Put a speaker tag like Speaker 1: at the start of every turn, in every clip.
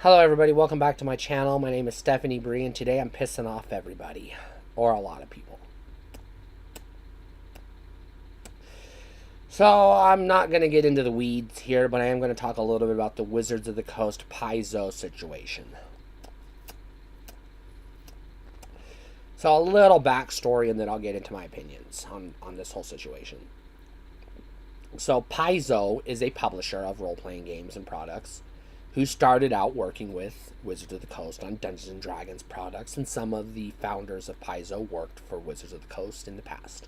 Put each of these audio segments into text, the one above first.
Speaker 1: Hello everybody, welcome back to my channel. My name is Stephanie Bree and today I'm pissing off everybody, or a lot of people. So I'm not going to get into the weeds here, but I am going to talk a little bit about the Wizards of the Coast Paizo situation. So a little backstory and then I'll get into my opinions on this whole situation. So Paizo is a publisher of role-playing games and products who started out working with Wizards of the Coast on Dungeons & Dragons products, and some of the founders of Paizo worked for Wizards of the Coast in the past.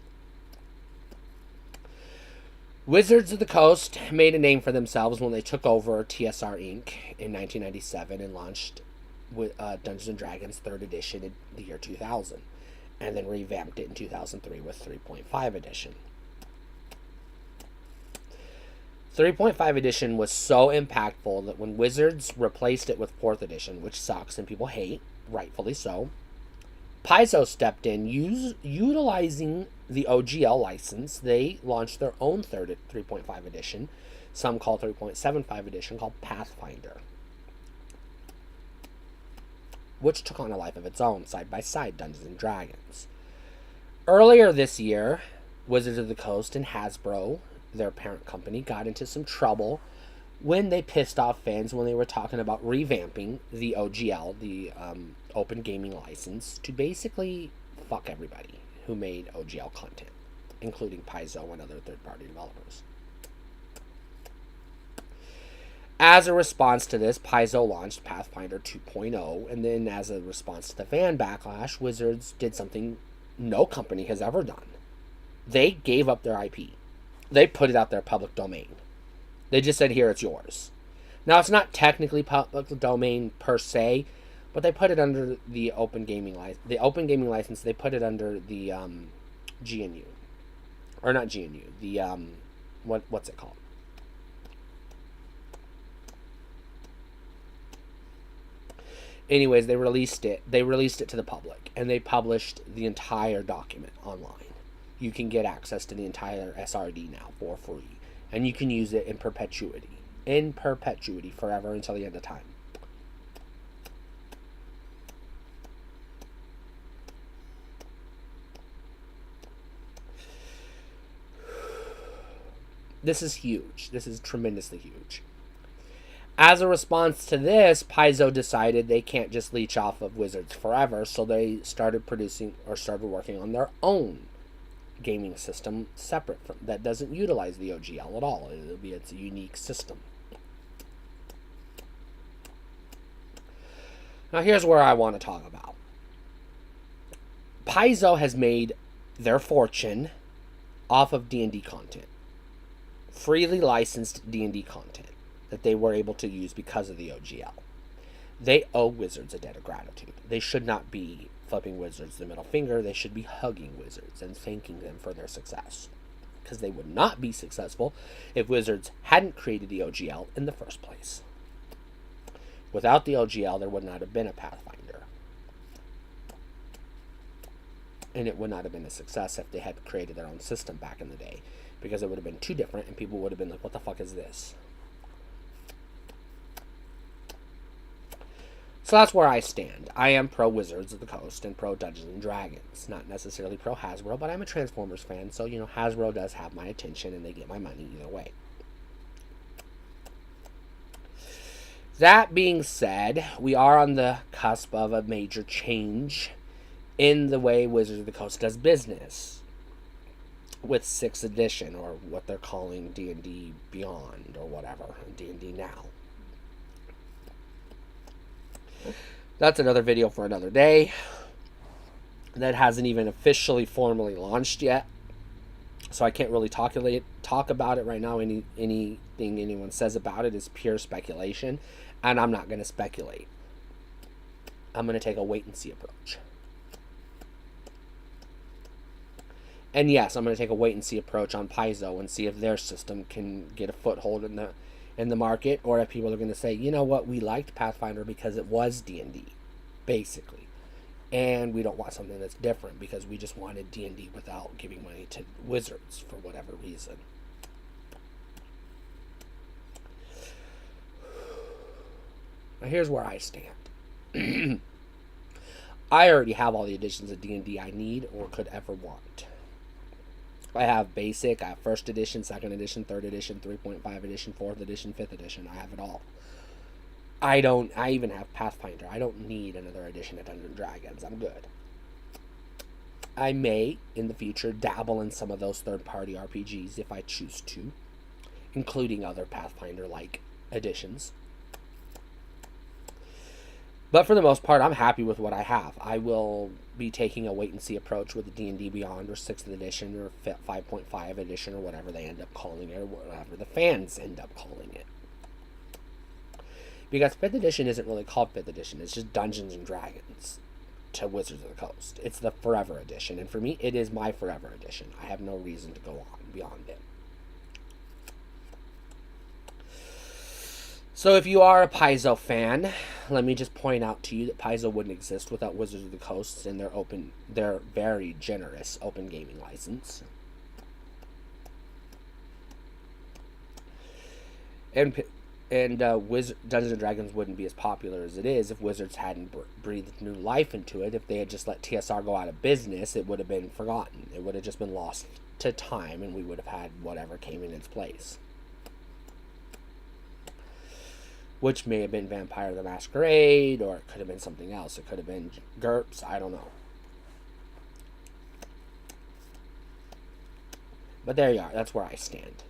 Speaker 1: Wizards of the Coast made a name for themselves when they took over TSR Inc. in 1997 and launched Dungeons & Dragons 3rd edition in the year 2000, and then revamped it in 2003 with 3.5 edition. 3.5 edition was so impactful that when Wizards replaced it with 4th edition, which sucks and people hate, rightfully so, Paizo stepped in, utilizing the OGL license. They launched their own 3.5 edition, some call 3.75 edition, called Pathfinder, which took on a life of its own, side-by-side Dungeons & Dragons. Earlier this year, Wizards of the Coast and Hasbro, their parent company, got into some trouble when they pissed off fans when they were talking about revamping the OGL, the Open Gaming License, to basically fuck everybody who made OGL content, including Paizo and other third-party developers. As a response to this, Paizo launched Pathfinder 2.0, and then as a response to the fan backlash, Wizards did something no company has ever done. They gave up their IP. They put it out there public domain. They just said, here, it's yours. Now, it's not technically public domain per se, but they put it under the Open Gaming License. The Open Gaming License, they put it under the GNU. Or not GNU. The, what's it called? Anyways, they released it. They released it to the public, and they published the entire document online. You can get access to the entire SRD now for free, and you can use it in perpetuity. In perpetuity, forever until the end of time. This is huge. This is tremendously huge. As a response to this, Paizo decided they can't just leech off of Wizards forever, so they started working on their own gaming system separate from that, doesn't utilize the OGL at all. It'll be its unique system. Now here's where I want to talk about. Paizo has made their fortune off of D&D content. Freely licensed D&D content that they were able to use because of the OGL. They owe Wizards a debt of gratitude. They should not be flipping Wizards the middle finger. They should be hugging Wizards and thanking them for their success, because they would not be successful if Wizards hadn't created the OGL in the first place. Without the OGL, there would not have been a Pathfinder, and it would not have been a success if they had created their own system back in the day, because it would have been too different and people would have been like, what the fuck is this? So that's where I stand. I am pro Wizards of the Coast and pro Dungeons & Dragons. Not necessarily pro Hasbro, but I'm a Transformers fan, so, you know, Hasbro does have my attention and they get my money either way. That being said, we are on the cusp of a major change in the way Wizards of the Coast does business with 6th edition, or what they're calling D&D Beyond, or whatever, D&D Now. That's another video for another day. That hasn't even officially formally launched yet, so I can't really talk about it right now. Anything anyone says about it is pure speculation, and I'm not going to speculate. I'm going to take a wait-and-see approach. And yes, I'm going to take a wait-and-see approach on Paizo and see if their system can get a foothold in the market, or if people are going to say, you know what, we liked Pathfinder because it was D&D, basically, and we don't want something that's different because we just wanted D&D without giving money to Wizards for whatever reason. Here's where I stand. I already have all the editions of D&D I need or could ever want. I have basic, I have first edition, second edition, third edition, 3.5 edition, fourth edition, fifth edition. I have it all. I even have Pathfinder. I don't need another edition of Dungeons & Dragons. I'm good. I may, in the future, dabble in some of those third-party RPGs if I choose to, including other Pathfinder-like editions. But for the most part, I'm happy with what I have. I will be taking a wait-and-see approach with the D&D Beyond or 6th edition or 5.5 edition or whatever they end up calling it, or whatever the fans end up calling it. Because 5th edition isn't really called 5th edition. It's just Dungeons & Dragons to Wizards of the Coast. It's the Forever Edition. And for me, it is my Forever Edition. I have no reason to go on beyond it. So if you are a Paizo fan, let me just point out to you that Paizo wouldn't exist without Wizards of the Coast and their very generous open gaming license. And Dungeons & Dragons wouldn't be as popular as it is if Wizards hadn't breathed new life into it. If they had just let TSR go out of business, it would have been forgotten. It would have just been lost to time, and we would have had whatever came in its place. Which may have been Vampire the Masquerade, or it could have been something else. It could have been GURPS, I don't know. But there you are, that's where I stand.